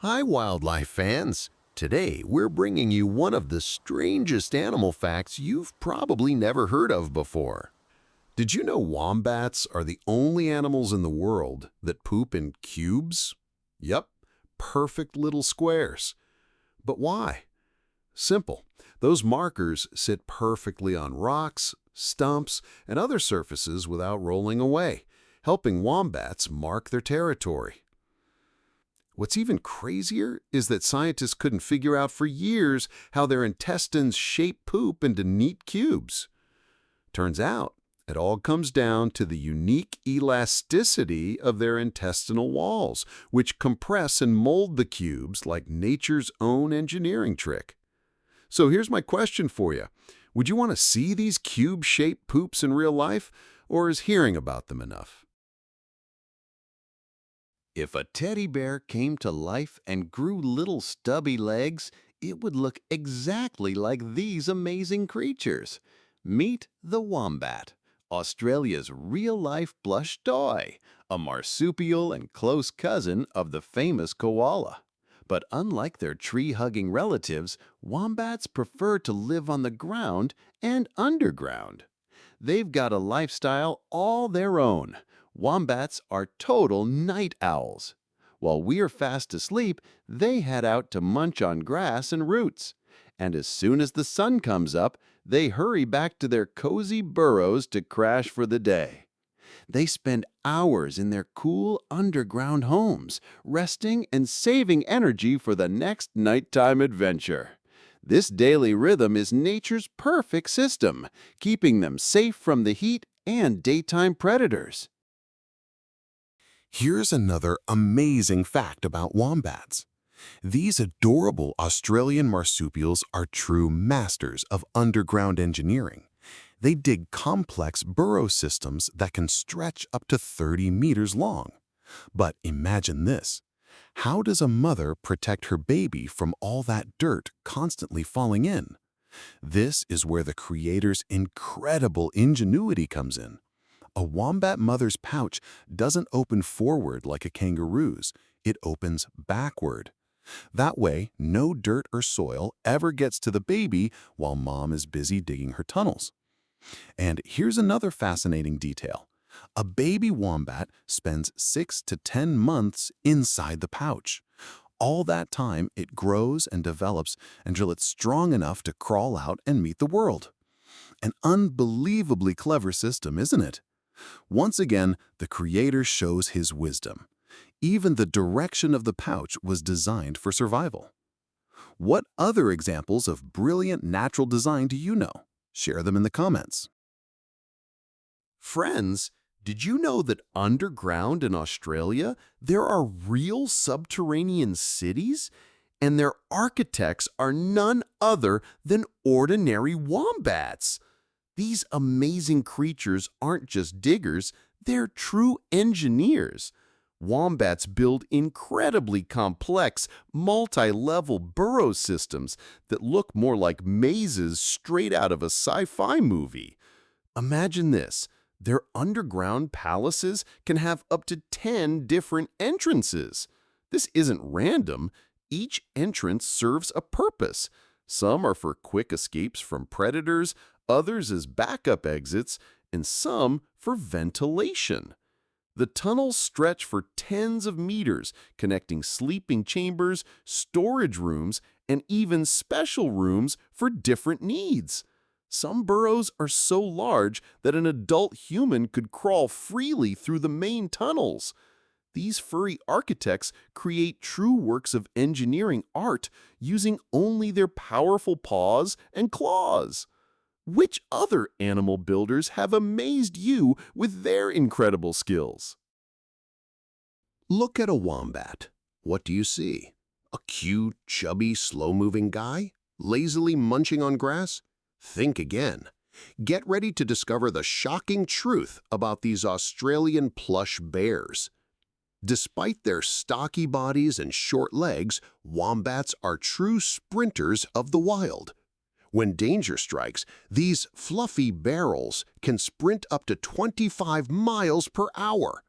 Hi, wildlife fans! Today, we're bringing you one of the strangest animal facts you've probably never heard of before. Did you know wombats are the only animals in the world that poop in cubes? Yep, perfect little squares. But why? Simple. Those markers sit perfectly on rocks, stumps, and other surfaces without rolling away, helping wombats mark their territory. What's even crazier is that scientists couldn't figure out for years how their intestines shape poop into neat cubes. Turns out, it all comes down to the unique elasticity of their intestinal walls, which compress and mold the cubes like nature's own engineering trick. So here's my question for you. Would you want to see these cube-shaped poops in real life, or is hearing about them enough? If a teddy bear came to life and grew little stubby legs, it would look exactly like these amazing creatures. Meet the wombat, Australia's real-life plush toy, a marsupial and close cousin of the famous koala. But unlike their tree-hugging relatives, wombats prefer to live on the ground and underground. They've got a lifestyle all their own. Wombats are total night owls. While we're fast asleep, they head out to munch on grass and roots. And as soon as the sun comes up, they hurry back to their cozy burrows to crash for the day. They spend hours in their cool underground homes, resting and saving energy for the next nighttime adventure. This daily rhythm is nature's perfect system, keeping them safe from the heat and daytime predators. Here's another amazing fact about wombats. These adorable Australian marsupials are true masters of underground engineering. They dig complex burrow systems that can stretch up to 30 meters long. But imagine this. How does a mother protect her baby from all that dirt constantly falling in? This is where the creator's incredible ingenuity comes in. A wombat mother's pouch doesn't open forward like a kangaroo's, it opens backward. That way, no dirt or soil ever gets to the baby while mom is busy digging her tunnels. And here's another fascinating detail. A baby wombat spends 6 to 10 months inside the pouch. All that time, it grows and develops until it's strong enough to crawl out and meet the world. An unbelievably clever system, isn't it? Once again, the creator shows his wisdom. Even the direction of the pouch was designed for survival. What other examples of brilliant natural design do you know? Share them in the comments. Friends, did you know that underground in Australia, there are real subterranean cities? And their architects are none other than ordinary wombats. These amazing creatures aren't just diggers, they're true engineers. Wombats build incredibly complex, multi-level burrow systems that look more like mazes straight out of a sci-fi movie. Imagine this. Their underground palaces can have up to 10 different entrances. This isn't random. Each entrance serves a purpose. Some are for quick escapes from predators, others as backup exits, and some for ventilation. The tunnels stretch for tens of meters, connecting sleeping chambers, storage rooms, and even special rooms for different needs. Some burrows are so large that an adult human could crawl freely through the main tunnels. These furry architects create true works of engineering art using only their powerful paws and claws. Which other animal builders have amazed you with their incredible skills? Look at a wombat. What do you see? A cute, chubby, slow-moving guy? Lazily munching on grass? Think again. Get ready to discover the shocking truth about these Australian plush bears. Despite their stocky bodies and short legs, wombats are true sprinters of the wild. When danger strikes, these fluffy barrels can sprint up to 25 miles per hour.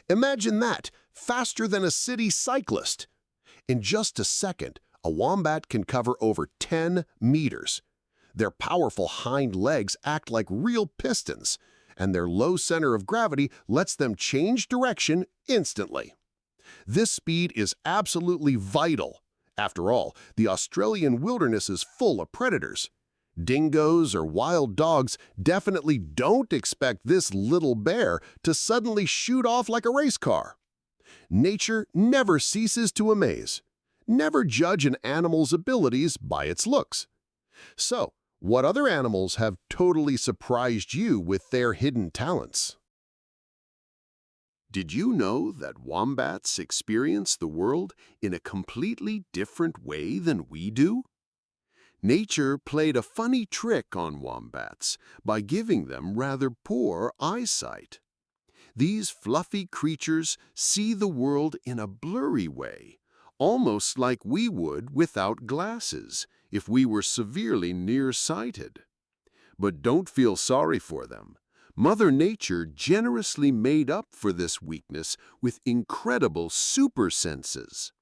Imagine that, faster than a city cyclist. In just a second, a wombat can cover over 10 meters. Their powerful hind legs act like real pistons, and their low center of gravity lets them change direction instantly. This speed is absolutely vital. After all, the Australian wilderness is full of predators. Dingoes or wild dogs definitely don't expect this little bear to suddenly shoot off like a race car. Nature never ceases to amaze. Never judge an animal's abilities by its looks. So, what other animals have totally surprised you with their hidden talents? Did you know that wombats experience the world in a completely different way than we do? Nature played a funny trick on wombats by giving them rather poor eyesight. These fluffy creatures see the world in a blurry way, almost like we would without glasses if we were severely nearsighted. But don't feel sorry for them. Mother Nature generously made up for this weakness with incredible super senses.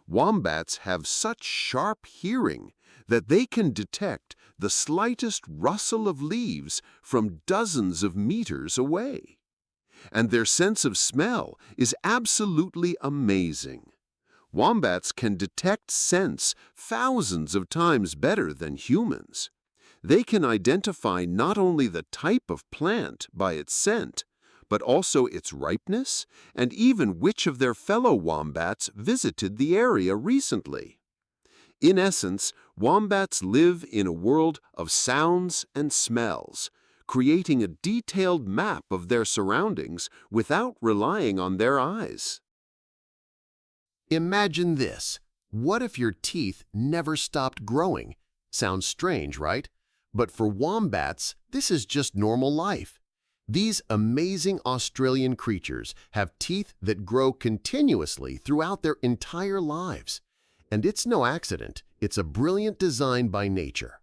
Wombats have such sharp hearing that they can detect the slightest rustle of leaves from dozens of meters away. And their sense of smell is absolutely amazing. Wombats can detect scents thousands of times better than humans. They can identify not only the type of plant by its scent, but also its ripeness and even which of their fellow wombats visited the area recently. In essence, wombats live in a world of sounds and smells, creating a detailed map of their surroundings without relying on their eyes. Imagine this. What if your teeth never stopped growing? Sounds strange, right? But for wombats, this is just normal life. These amazing Australian creatures have teeth that grow continuously throughout their entire lives. And it's no accident, it's a brilliant design by nature.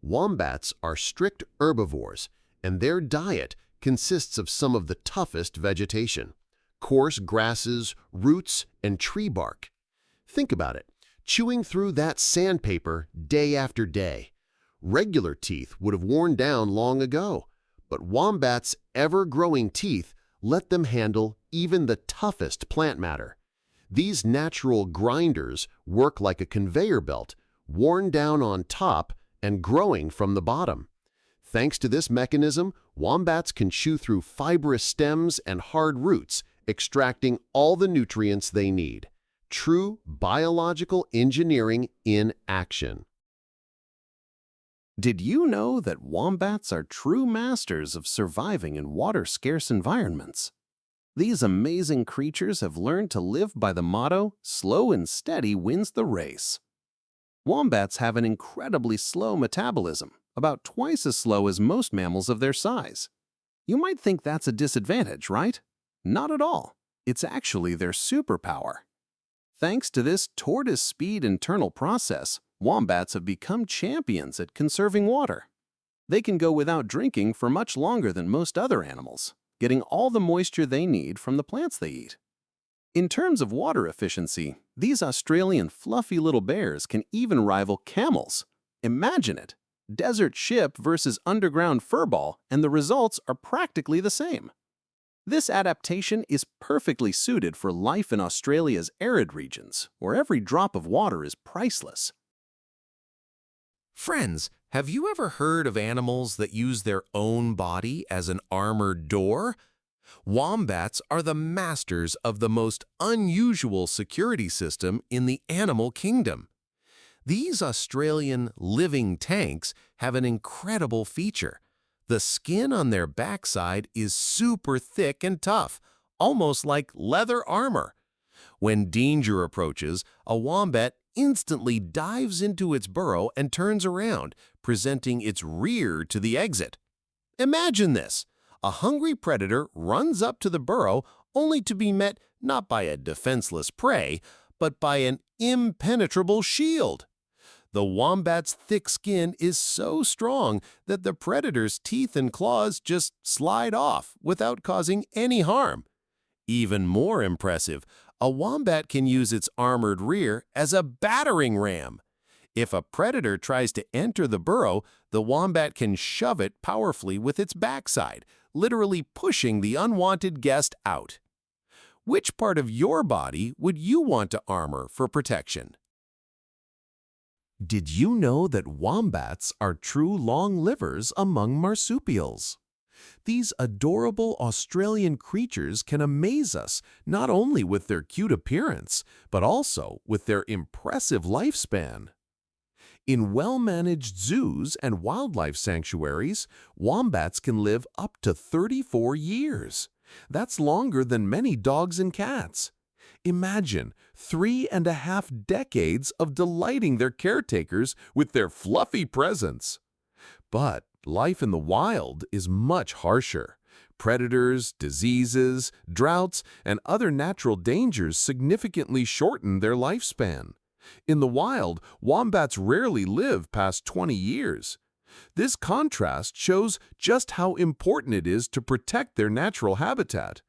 Wombats are strict herbivores, and their diet consists of some of the toughest vegetation: coarse grasses, roots, and tree bark. Think about it, chewing through that sandpaper day after day. Regular teeth would have worn down long ago, but wombats' ever-growing teeth let them handle even the toughest plant matter. These natural grinders work like a conveyor belt, worn down on top and growing from the bottom. Thanks to this mechanism, wombats can chew through fibrous stems and hard roots, extracting all the nutrients they need. True biological engineering in action. Did you know that wombats are true masters of surviving in water-scarce environments? These amazing creatures have learned to live by the motto, "Slow and steady wins the race." Wombats have an incredibly slow metabolism, about twice as slow as most mammals of their size. You might think that's a disadvantage, right? Not at all. It's actually their superpower. Thanks to this tortoise speed internal process, wombats have become champions at conserving water. They can go without drinking for much longer than most other animals, getting all the moisture they need from the plants they eat. In terms of water efficiency, these Australian fluffy little bears can even rival camels. Imagine it! Desert ship versus underground furball, and the results are practically the same. This adaptation is perfectly suited for life in Australia's arid regions, where every drop of water is priceless. Friends, have you ever heard of animals that use their own body as an armored door? Wombats are the masters of the most unusual security system in the animal kingdom. These Australian living tanks have an incredible feature. The skin on their backside is super thick and tough, almost like leather armor. When danger approaches, a wombat instantly dives into its burrow and turns around, presenting its rear to the exit. Imagine this. A hungry predator runs up to the burrow only to be met not by a defenseless prey, but by an impenetrable shield. The wombat's thick skin is so strong that the predator's teeth and claws just slide off without causing any harm. Even more impressive, A wombat can use its armored rear as a battering ram. If a predator tries to enter the burrow, the wombat can shove it powerfully with its backside, literally pushing the unwanted guest out. Which part of your body would you want to armor for protection? Did you know that wombats are true long livers among marsupials? These adorable Australian creatures can amaze us not only with their cute appearance, but also with their impressive lifespan. In well-managed zoos and wildlife sanctuaries, wombats can live up to 34 years. That's longer than many dogs and cats. Imagine 3.5 decades of delighting their caretakers with their fluffy presence. But life in the wild is much harsher. Predators, diseases, droughts, and other natural dangers significantly shorten their lifespan. In the wild, wombats rarely live past 20 years. This contrast shows just how important it is to protect their natural habitat.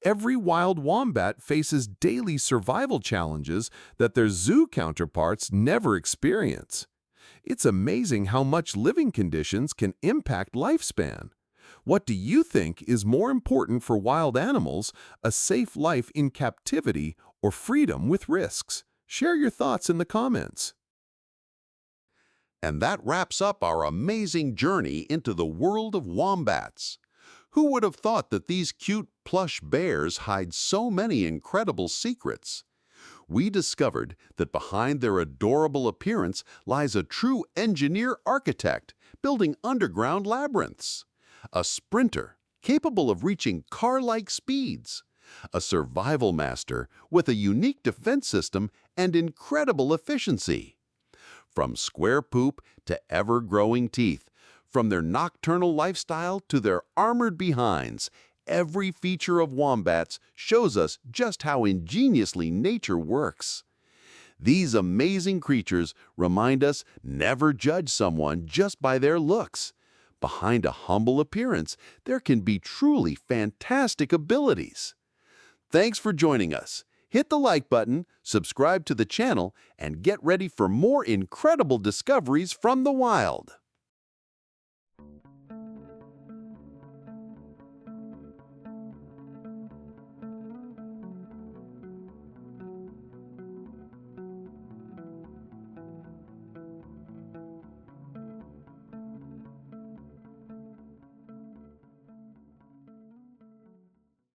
Every wild wombat faces daily survival challenges that their zoo counterparts never experience. It's amazing how much living conditions can impact lifespan. What do you think is more important for wild animals, a safe life in captivity or freedom with risks? Share your thoughts in the comments. And that wraps up our amazing journey into the world of wombats. Who would have thought that these cute plush bears hide so many incredible secrets? We discovered that behind their adorable appearance lies a true engineer-architect building underground labyrinths. A sprinter capable of reaching car-like speeds. A survival master with a unique defense system and incredible efficiency. From square poop to ever-growing teeth, from their nocturnal lifestyle to their armored behinds, every feature of wombats shows us just how ingeniously nature works. These amazing creatures remind us never judge someone just by their looks. Behind a humble appearance, there can be truly fantastic abilities. Thanks for joining us. Hit the like button, subscribe to the channel, and get ready for more incredible discoveries from the wild.